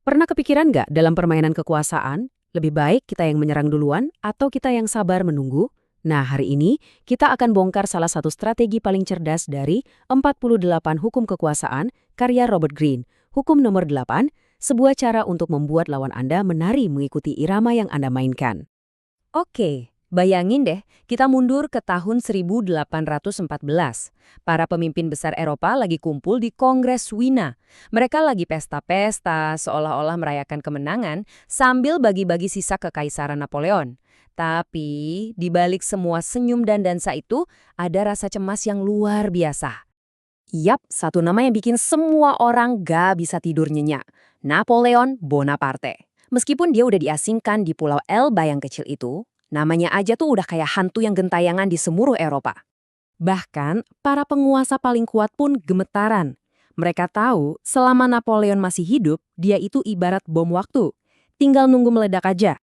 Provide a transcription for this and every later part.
Pernah kepikiran nggak dalam permainan kekuasaan, lebih baik kita yang menyerang duluan atau kita yang sabar menunggu? Nah, hari ini kita akan bongkar salah satu strategi paling cerdas dari 48 Hukum Kekuasaan karya Robert Greene. Hukum nomor 8, sebuah cara untuk membuat lawan Anda menari mengikuti irama yang Anda mainkan. Oke, bayangin deh, kita mundur ke tahun 1814. Para pemimpin besar Eropa lagi kumpul di Kongres Wina. Mereka lagi pesta-pesta, seolah-olah merayakan kemenangan sambil bagi-bagi sisa kekaisaran Napoleon. Tapi, di balik semua senyum dan dansa itu, ada rasa cemas yang luar biasa. Yap, satu nama yang bikin semua orang gak bisa tidur nyenyak. Napoleon Bonaparte. Meskipun dia udah diasingkan di Pulau Elba yang kecil itu, namanya aja tuh udah kayak hantu yang gentayangan di seluruh Eropa. Bahkan, para penguasa paling kuat pun gemetaran. Mereka tahu selama Napoleon masih hidup, dia itu ibarat bom waktu. Tinggal nunggu meledak aja.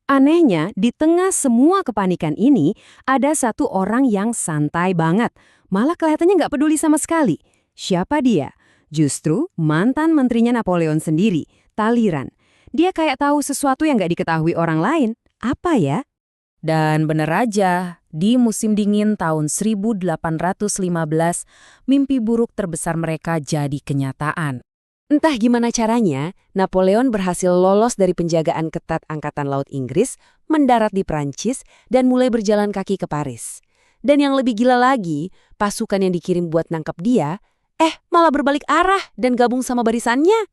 Anehnya, di tengah semua kepanikan ini, ada satu orang yang santai banget. Malah kelihatannya nggak peduli sama sekali. Siapa dia? Justru mantan menterinya Napoleon sendiri, Talleyrand. Dia kayak tahu sesuatu yang nggak diketahui orang lain. Apa ya? Dan bener aja, di musim dingin tahun 1815, mimpi buruk terbesar mereka jadi kenyataan. Entah gimana caranya, Napoleon berhasil lolos dari penjagaan ketat Angkatan Laut Inggris, mendarat di Prancis, dan mulai berjalan kaki ke Paris. Dan yang lebih gila lagi, pasukan yang dikirim buat nangkep dia, malah berbalik arah dan gabung sama barisannya.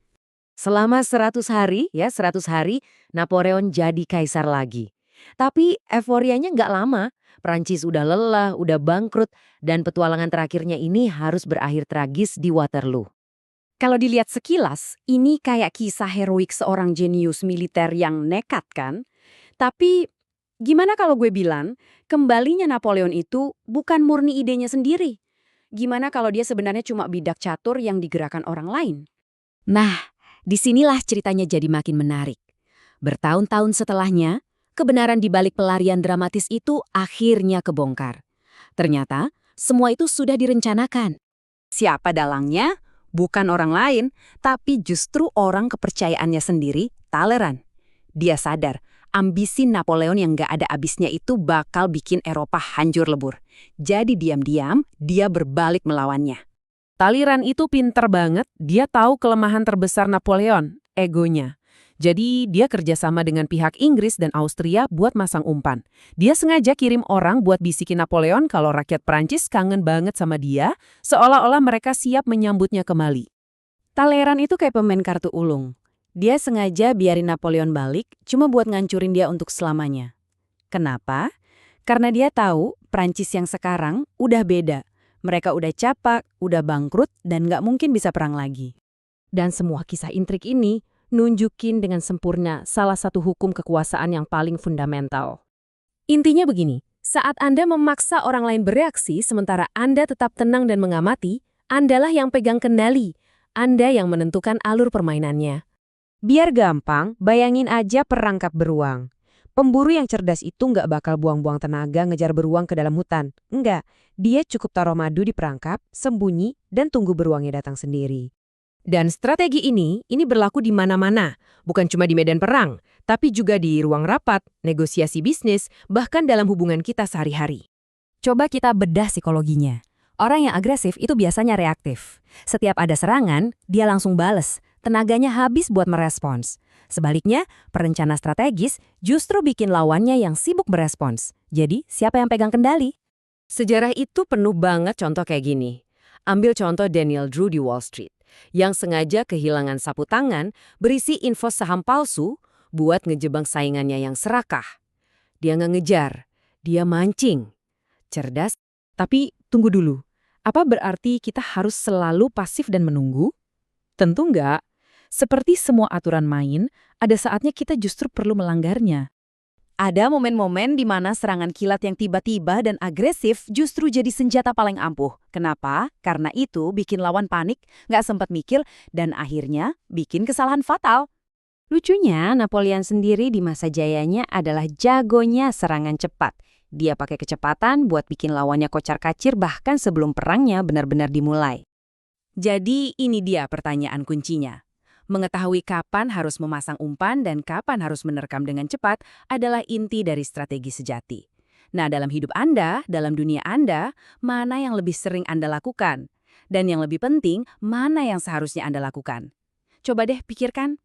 Selama 100 hari, 100 hari, Napoleon jadi kaisar lagi. Tapi euforianya nggak lama. Prancis udah lelah, udah bangkrut, dan petualangan terakhirnya ini harus berakhir tragis di Waterloo. Kalau dilihat sekilas, ini kayak kisah heroik seorang jenius militer yang nekat kan? Tapi gimana kalau gue bilang, kembalinya Napoleon itu bukan murni idenya sendiri? Gimana kalau dia sebenarnya cuma bidak catur yang digerakkan orang lain? Nah, disinilah ceritanya jadi makin menarik. Bertahun-tahun setelahnya, kebenaran di balik pelarian dramatis itu akhirnya kebongkar. Ternyata, semua itu sudah direncanakan. Siapa dalangnya? Bukan orang lain, tapi justru orang kepercayaannya sendiri, Talleyrand. Dia sadar, ambisi Napoleon yang gak ada abisnya itu bakal bikin Eropa hancur lebur. Jadi diam-diam, dia berbalik melawannya. Talleyrand itu pinter banget, dia tahu kelemahan terbesar Napoleon, egonya. Jadi dia kerjasama dengan pihak Inggris dan Austria buat masang umpan. Dia sengaja kirim orang buat bisikin Napoleon kalau rakyat Prancis kangen banget sama dia, seolah-olah mereka siap menyambutnya kembali. Talleyrand itu kayak pemain kartu ulung. Dia sengaja biarin Napoleon balik, cuma buat ngancurin dia untuk selamanya. Kenapa? Karena dia tahu Prancis yang sekarang udah beda. Mereka udah capak, udah bangkrut, dan nggak mungkin bisa perang lagi. Dan semua kisah intrik ini nunjukin dengan sempurna salah satu hukum kekuasaan yang paling fundamental. Intinya begini, saat Anda memaksa orang lain bereaksi sementara Anda tetap tenang dan mengamati, Andalah yang pegang kendali, Anda yang menentukan alur permainannya. Biar gampang, bayangin aja perangkap beruang. Pemburu yang cerdas itu nggak bakal buang-buang tenaga ngejar beruang ke dalam hutan. Enggak, dia cukup taruh madu di perangkap, sembunyi, dan tunggu beruangnya datang sendiri. Dan strategi ini berlaku di mana-mana, bukan cuma di medan perang, tapi juga di ruang rapat, negosiasi bisnis, bahkan dalam hubungan kita sehari-hari. Coba kita bedah psikologinya. Orang yang agresif itu biasanya reaktif. Setiap ada serangan, dia langsung bales. Tenaganya habis buat merespons. Sebaliknya, perencana strategis justru bikin lawannya yang sibuk berespons. Jadi, siapa yang pegang kendali? Sejarah itu penuh banget contoh kayak gini. Ambil contoh Daniel Drew di Wall Street, yang sengaja kehilangan sapu tangan berisi info saham palsu buat ngejebak saingannya yang serakah. Dia nggak ngejar, dia mancing. Cerdas, tapi tunggu dulu. Apa berarti kita harus selalu pasif dan menunggu? Tentu nggak. Seperti semua aturan main, ada saatnya kita justru perlu melanggarnya. Ada momen-momen di mana serangan kilat yang tiba-tiba dan agresif justru jadi senjata paling ampuh. Kenapa? Karena itu bikin lawan panik, nggak sempat mikir, dan akhirnya bikin kesalahan fatal. Lucunya, Napoleon sendiri di masa jayanya adalah jagonya serangan cepat. Dia pakai kecepatan buat bikin lawannya kocar-kacir bahkan sebelum perangnya benar-benar dimulai. Jadi ini dia pertanyaan kuncinya. Mengetahui kapan harus memasang umpan dan kapan harus menerkam dengan cepat adalah inti dari strategi sejati. Nah, dalam hidup Anda, dalam dunia Anda, mana yang lebih sering Anda lakukan? Dan yang lebih penting, mana yang seharusnya Anda lakukan? Coba deh pikirkan.